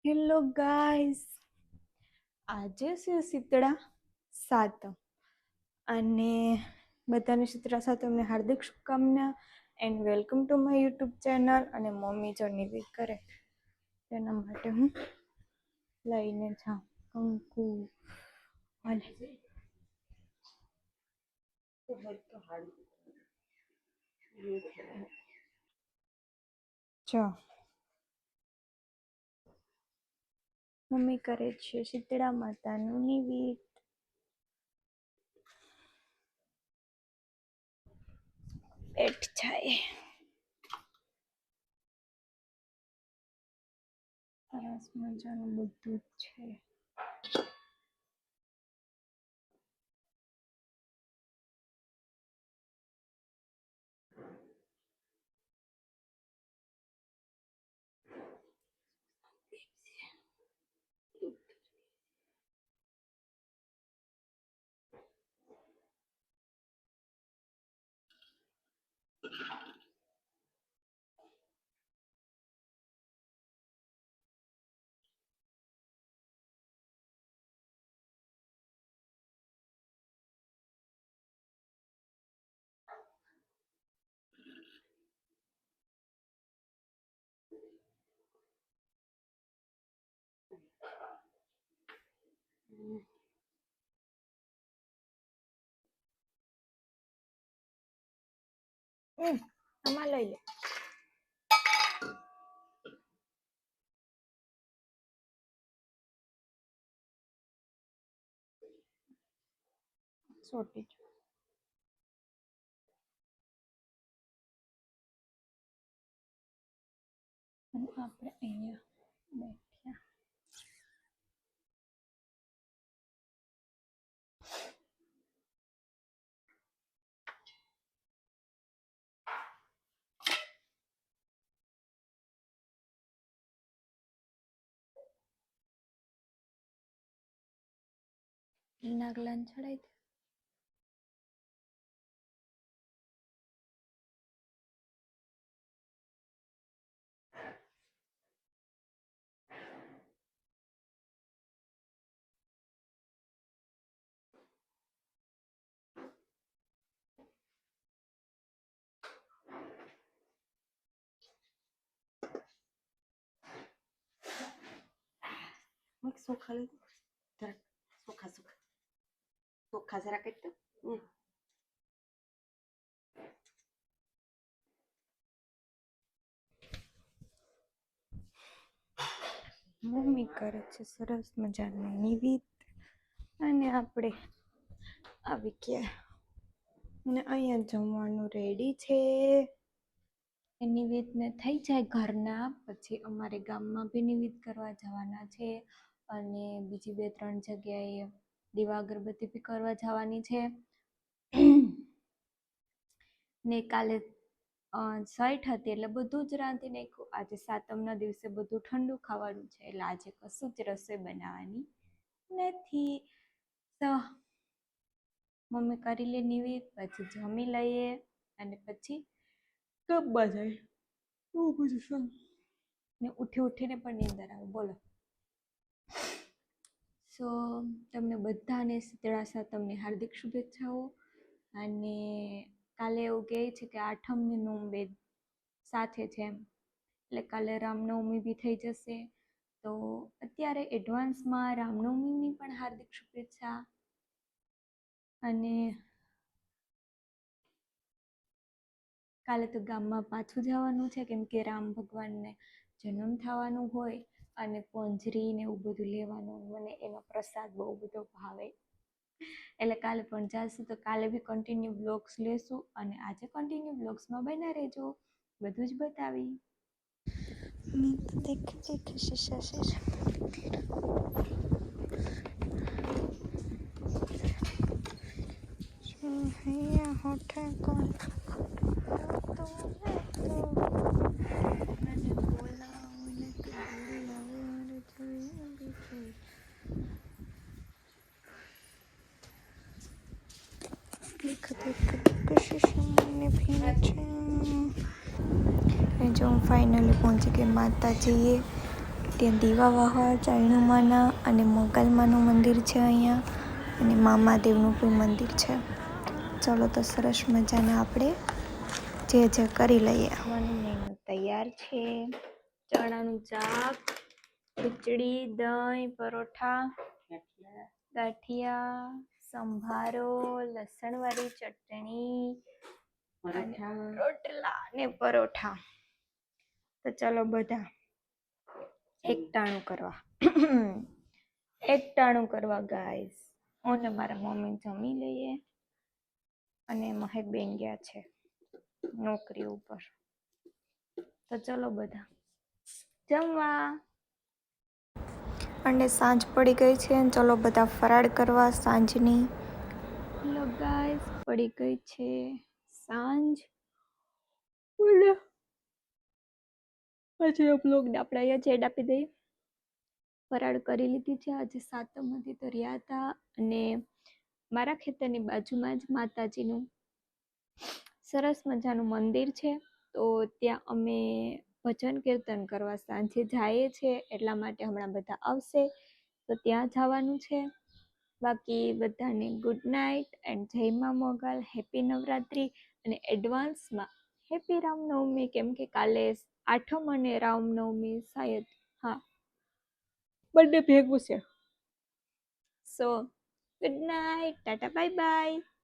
Hello guys, આજે છે શીતળા સાતમ અને બધાને શીતળા સાતમને હાર્દિક શુભકામના and welcome to my YouTube channel. અને મમ્મી જો નિવેદ કરે તેના માટે હું લઈને જાઉં કંકુ અને જો મમ્મી કરે છે શીતળા માતાનું નિવેદ. બેઠ જાય સરસ મજાનું બધું જ છે. આમાં લઈ લે. સોટી અને આપણે અહીંયા બેઠ્યા. નાગલાન ચડાઈ દે. ચોખા લઈ જરાક ચોખા જરાક જ તો મમ્મી કરે છે સરસ મજાનું નિવેદ અને આપણે આવી ગયા અને અહીંયા જમવાનું રેડી છે. એ નિવેદને થઈ જાય ઘરના પછી અમારે ગામમાં બી નિવેદ કરવા જવાના છે અને બીજી 2-3 જગ્યાએ દીવા અગરબત્તી બી કરવા જવાની છે. ને કાલે સઈઠ હતી એટલે બધું જ રાંધી નાખ્યું. આજે સાતમના દિવસે બધું ઠંડુ ખાવાનું છે એટલે આજે કશું જ રસોઈ બનાવવાની નથી. તો મમ્મી કરી લે નિવેદ, પછી જમી લઈએ અને પછી ગમવા જાય. બહુ બધું ને ઉઠીને પણ નીંદર આવે. બોલો. સો તમને બધાને શીતળા સાતમની હાર્દિક શુભેચ્છાઓ. અને કાલે એવું કહે છે કે આઠમની નોમ સાથે છે એમ, એટલે કાલે રામનવમી બી થઈ જશે. તો અત્યારે એડવાન્સમાં રામનવમીની પણ હાર્દિક શુભેચ્છા. અને કાલે તો ગામમાં પાછું જવાનું છે કેમ કે રામ ભગવાનને જન્મ થવાનું હોય અને પંજરી ને એવું બધું લેવાનું. મને એનો પ્રસાદ બહુ બધો ભાવે એટલે કાલે પણ જાશું. તો કાલે બી કન્ટિન્યુ બ્લોગ્સ લેશું અને આજે કન્ટિન્યુ બ્લોગ્સમાં બના રહેજો, બધું જ બતાવી. દેખ શીશા અહીંયા હોઠે કોણ જો હું ફાઇનલી પહોંચી ગઈ માતાજીએ. ત્યાં દીવા વાહવા ચાયણુમાના અને મોગલમાનું મંદિર છે અહીંયા, અને મામાદેવનું પણ મંદિર છે. ચલો તો સરસ મજાના આપણે જે કરી લઈએ. જમવાનું મેનુ તૈયાર છે. ચણાનું શાક, ખીચડી, દહીં, પરોઠા, ગાંઠિયા, સંભારો, લસણવાળી ચટણી, રોટલા ને પરોઠા. તો ચલો બધા એકટાણું કરવા ગાઈસ. હું ને મારા મમ્મી જમી લઈએ અને મહેકબેન ગયા છે નોકરી ઉપર. તો ચલો બધા જમવા. અને સાંજ પડી ગઈ છે. ચલો બધા ફરાળ કરવા સાંજની. હેલો ગાઈસ, પડી ગઈ છે સાંજ. આજે બ્લોગને આપણે અહીંયા છેડ આપી દઈએ. ફરાળ કરી લીધી છે. આજે સાતમ હતી તો રહ્યા હતા, અને મારા ખેતરની બાજુમાં જ માતાજીનું સરસ મજાનું મંદિર છે. તો ત્યાં અમે ભજન કીર્તન કરવા સાંજે જઈએ છીએ, એટલા માટે હમણાં બધા આવશે તો ત્યાં જવાનું છે. બાકી બધાને ગુડ નાઇટ એન્ડ જય મા મોગલ, હેપી નવરાત્રિ અને એડવાન્સમાં હેપી રામનવમી, કેમ કે કાલે આઠમ અને રામનવમી શાયદ, હા બંને ભેગું છે. સો good night, Tata bye bye.